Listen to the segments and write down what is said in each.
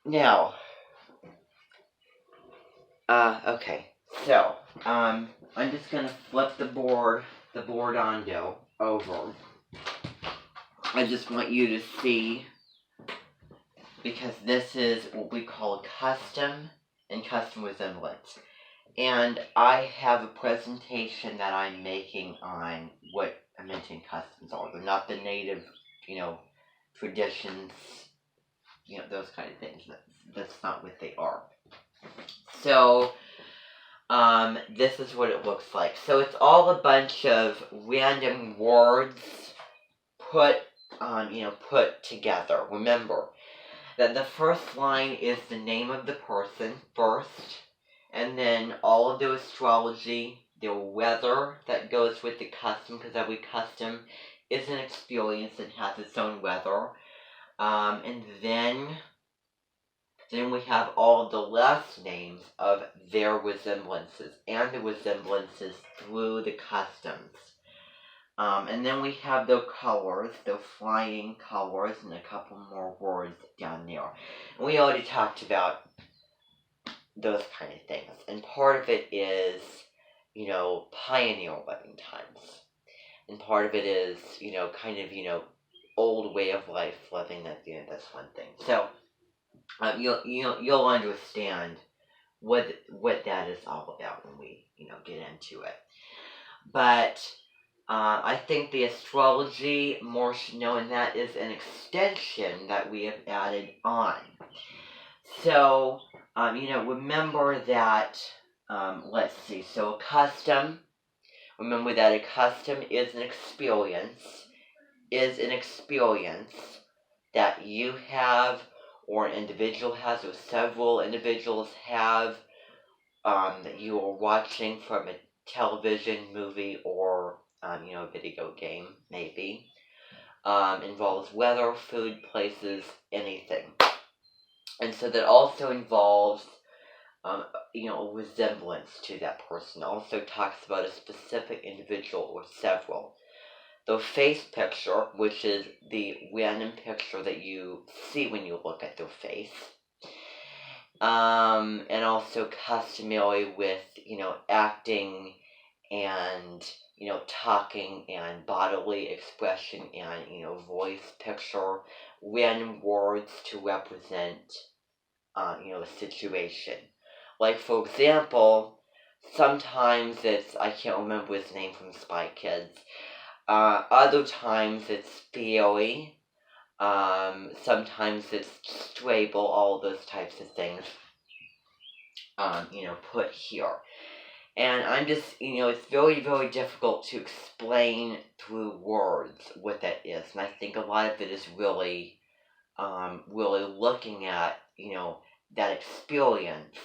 Now, okay. So, I'm just gonna flip the board over. I just want you to see, because this is what we call custom and custom resemblance. And I have a presentation that I'm making on what I mentioned customs are. They're not the native, traditions, those kind of things. That's not what they are. So, this is what it looks like. So it's all a bunch of random words put together. Remember that the first line is the name of the person first, and then all of the astrology, the weather that goes with the custom, because every custom is an experience and has its own weather. And then we have all of the last names of their resemblances and the resemblances through the customs. And then we have the colors, the flying colors, and a couple more words down there. And we already talked about those kind of things. And part of it is, pioneer living times. And part of it is, old way of life living. That's one thing. So, you'll understand what that is all about when we, get into it. But I think the astrology, more known that is an extension that we have added on. So, remember that, let's see, so a custom, remember that a custom is an experience that you have, or an individual has, or several individuals have, that you are watching from a television, movie, or, a video game, maybe. Involves weather, food, places, anything. And so that also involves, a resemblance to that person. Also talks about a specific individual or several. The face picture, which is the random picture that you see when you look at their face. And also customary with, acting and, talking and bodily expression and, voice picture, random words to represent, a situation. Like, for example, sometimes it's, I can't remember his name from Spy Kids. Other times it's fairy. Sometimes it's Strable, all those types of things, put here. And I'm just, it's very, very difficult to explain through words what that is. And I think a lot of it is really, really looking at, that experience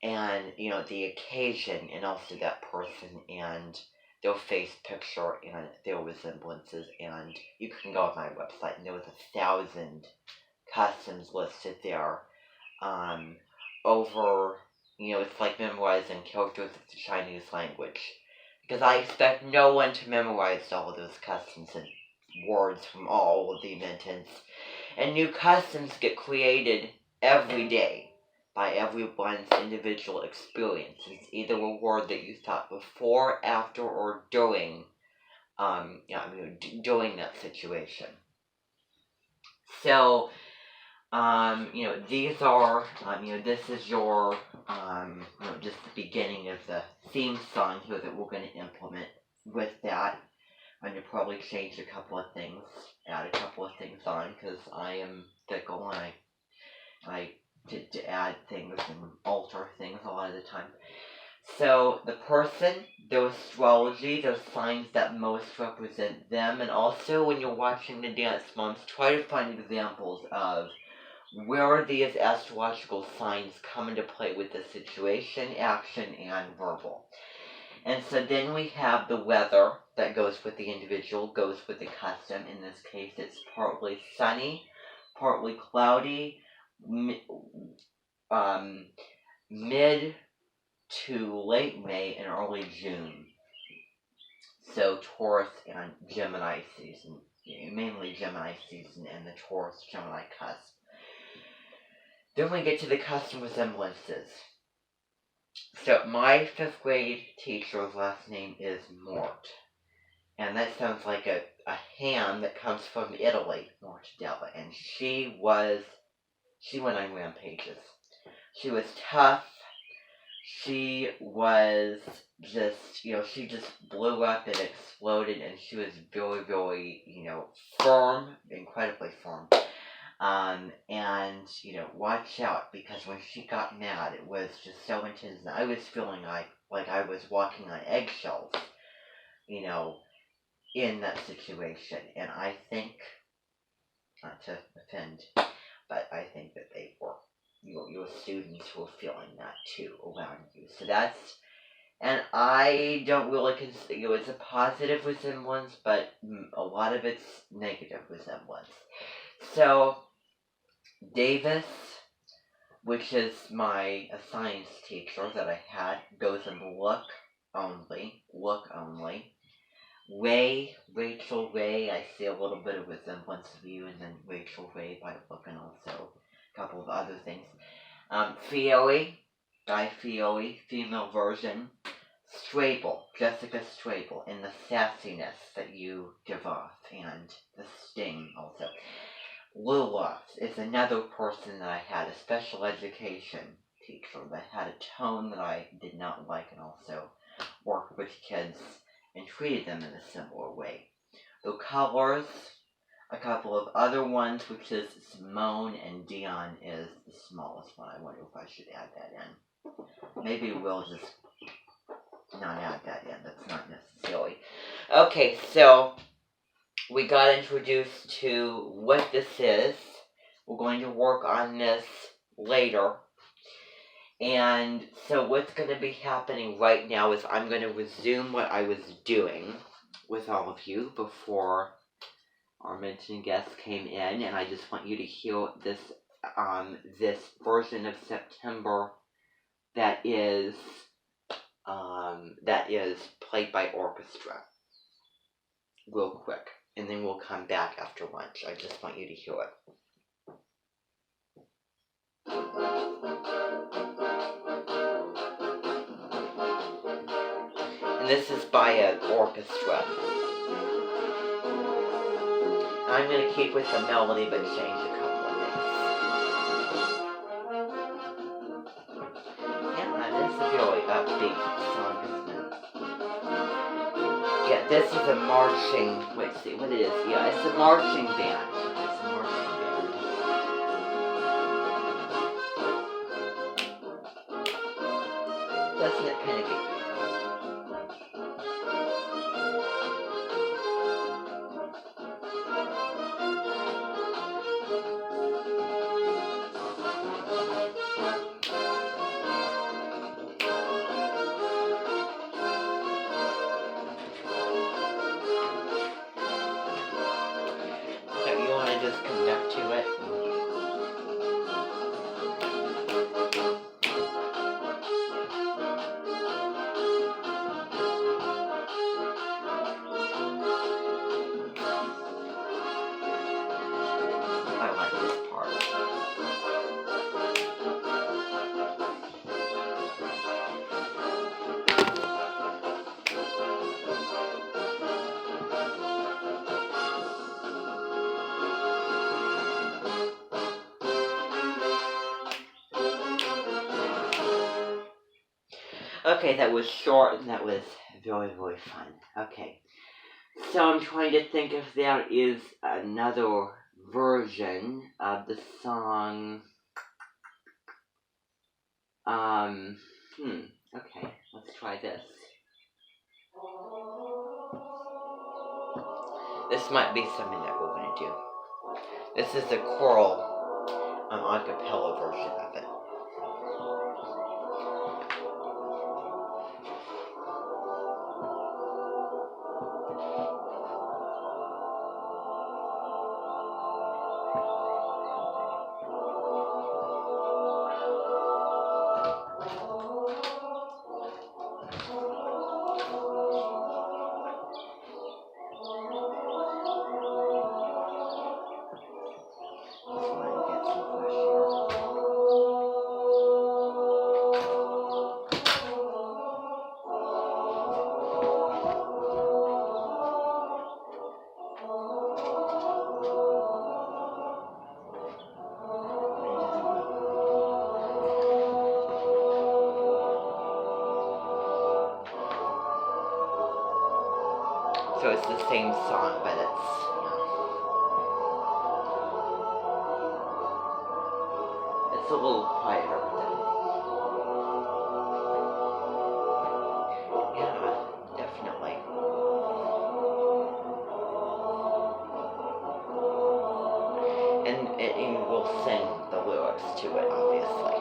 and, the occasion, and also that person and their face picture and their resemblances. And you can go on my website and there was 1,000 customs listed there. Over, it's like memorizing characters of the Chinese language. Because I expect no one to memorize all of those customs and words from all of the inventants. And new customs get created every day by everyone's individual experience. It's either a word that you thought before, after, or during, during that situation. So, these are, this is your, just the beginning of the theme song here that we're going to implement with that. I'm going to probably change a couple of things, add a couple of things on, because I am fickle and I to add things and alter things a lot of the time. So, the person, their astrology, those signs that most represent them, and also when you're watching the dance moms, try to find examples of where these astrological signs come into play with the situation, action, and verbal. And so then we have the weather that goes with the individual, goes with the custom. In this case, it's partly sunny, partly cloudy, mid to late May and early June. So Taurus and Gemini season, mainly Gemini season and the Taurus-Gemini cusp. Then we get to the custom resemblances. So my 5th grade teacher's last name is Mort. And that sounds like a ham that comes from Italy, mortadella. And she went on rampages. She was tough. She was just, she just blew up and exploded, and she was very, very, firm, incredibly firm. And, watch out, because when she got mad, it was just so intense, and I was feeling like I was walking on eggshells, in that situation. And I think, not to offend, but I think that they were, your students were feeling that too around you. So and I don't really consider it's a positive resemblance, but a lot of it's negative resemblance. So, Davis, which is my science teacher that I had, goes in look only. Rachel Ray, I see a little bit of resemblance of you, and then Rachel Ray by look, and also a couple of other things. Fiore, Guy Fiore, female version. Strable, Jessica Strable, and the sassiness that you give off, and the sting also. Lula is another person that I had, a special education teacher that had a tone that I did not like, and also worked with kids and treated them in a similar way. The colors, a couple of other ones, which is Simone, and Dion is the smallest one. I wonder if I should add that in. Maybe we'll just not add that in. That's not necessary. Okay, so we got introduced to what this is. We're going to work on this later. And so what's going to be happening right now is I'm going to resume what I was doing with all of you before our mentioned guests came in, and I just want you to hear this version of September that is played by orchestra real quick, and then we'll come back after lunch. I just want you to hear it. And this is by an orchestra. I'm going to keep with the melody but change a couple of things. Yeah, this is a really upbeat song, isn't it? Yeah, this is a marching, let's see what it is. Yeah, it's a marching band. It's a marching band. Doesn't it kind of get you? So you want to just come back to it? I like this part. Okay, that was short and that was very, very fun. Okay. So I'm trying to think if there is another version of the song. Okay, let's try this. This might be something that we're going to do. This is the choral a cappella version of it. Let's get some fresh air. So it's the same song, but it's, it's a little quieter than, yeah, definitely. And we'll sing the lyrics to it, obviously.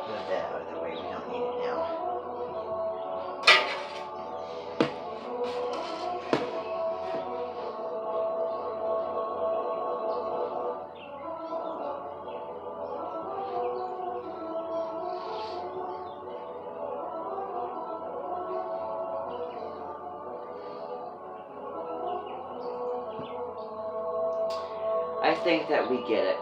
Move that out of the way, we don't need it now. I think that we get it.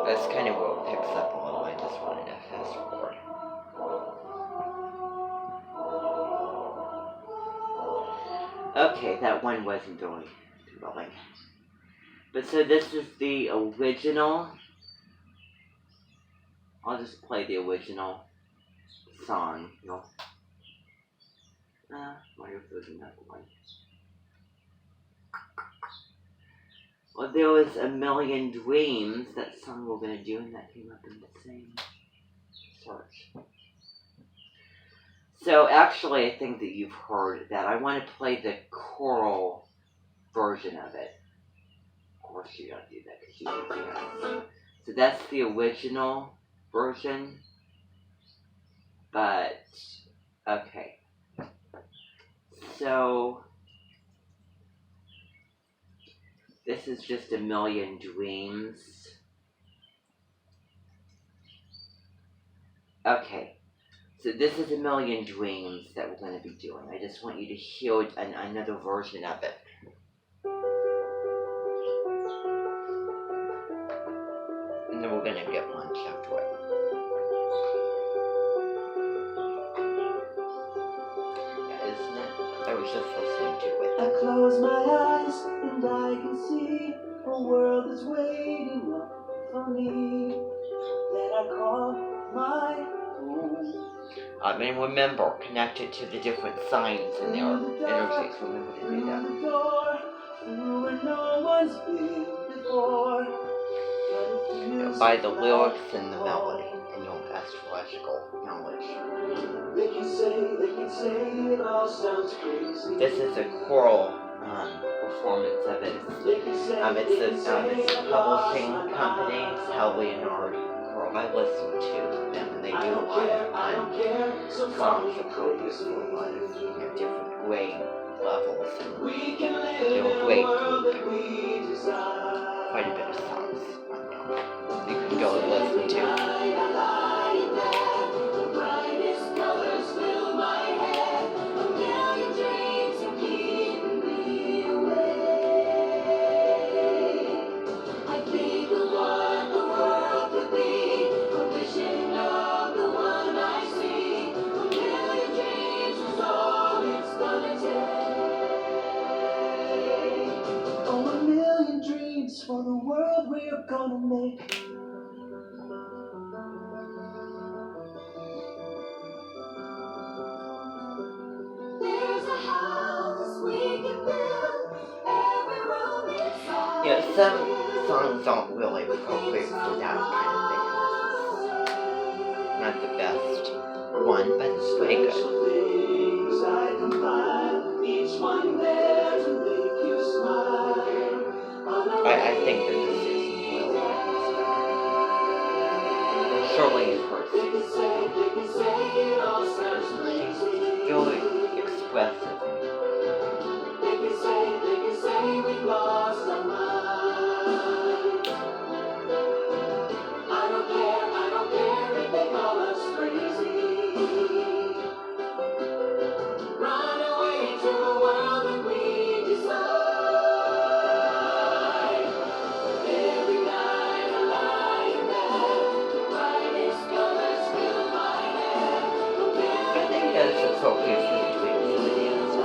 That's kind of where it picks up a little. I just wanted to fast forward. Okay, that one wasn't really thrilling. But so this is the original. I'll just play the original song. Wonder if there's another one. Well, there was A Million Dreams, that song we're going to do, and that came up in the same search. So actually, I think that you've heard that. I want to play the choral version of it. Of course you don't do that because you can dance. So that's the original version. But, okay. So, this is just A Million Dreams. Okay. So this is A Million Dreams that we're going to be doing. I just want you to hear another version of it. And then we're going to get lunch after it. Yeah, isn't it? I was just listening to it. I close my eyes and I can see a world is waiting up for me that I call my home. I mean, remember, connect it to the different signs in their energies. Remember to do that. Where no one's been before, By the lyrics and the melody and your astrological knowledge. They can say it all sounds crazy. This is a choral performance of it. It's a publishing company. It's Hell Leonard Choral. I listen to them, and they do a lot of songs appropriate for a lot of different grade levels. And they're a great group. Quite a bit of songs on there. You can go and listen to. For the world we're gonna make. There's a house we can build, every room inside. Yeah, some songs aren't really appropriate for that kind of thing. Not the best one, but it's pretty good. I combine, each one there to make you smile. I think that this is Will Witness. Surely you've heard it. She's very expressive. They can say we've lost our mind. I don't care if they call us crazy. Run away to a world that we desire. It's appropriate for the dreams of the dance.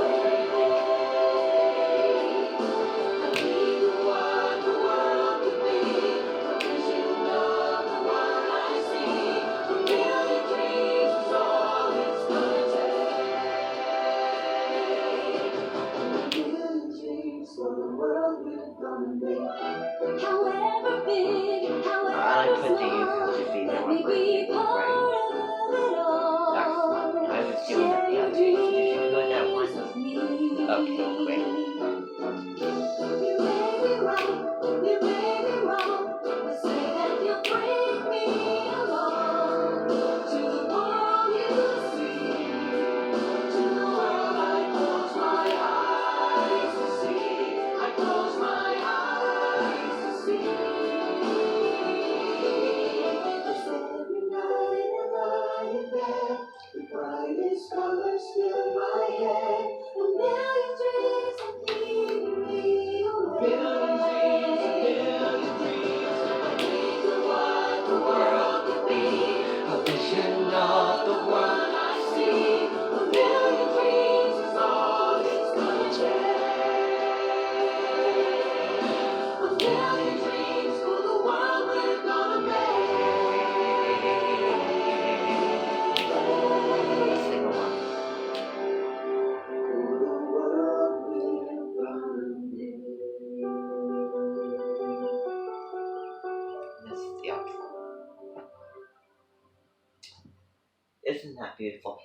Isn't that beautiful?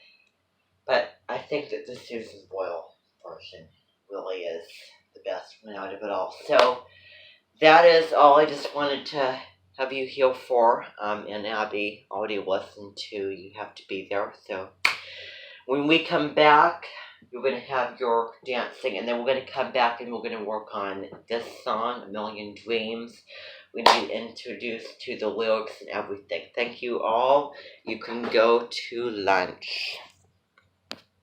But I think that the Susan Boyle version really is the best one out of it all. So that is all I just wanted to have you here for. And Abby already listened to You Have to Be There. So when we come back, you're going to have your dancing, and then we're going to come back and we're going to work on this song, A Million Dreams. We need introduced to the lyrics and everything. Thank you all. You can go to lunch.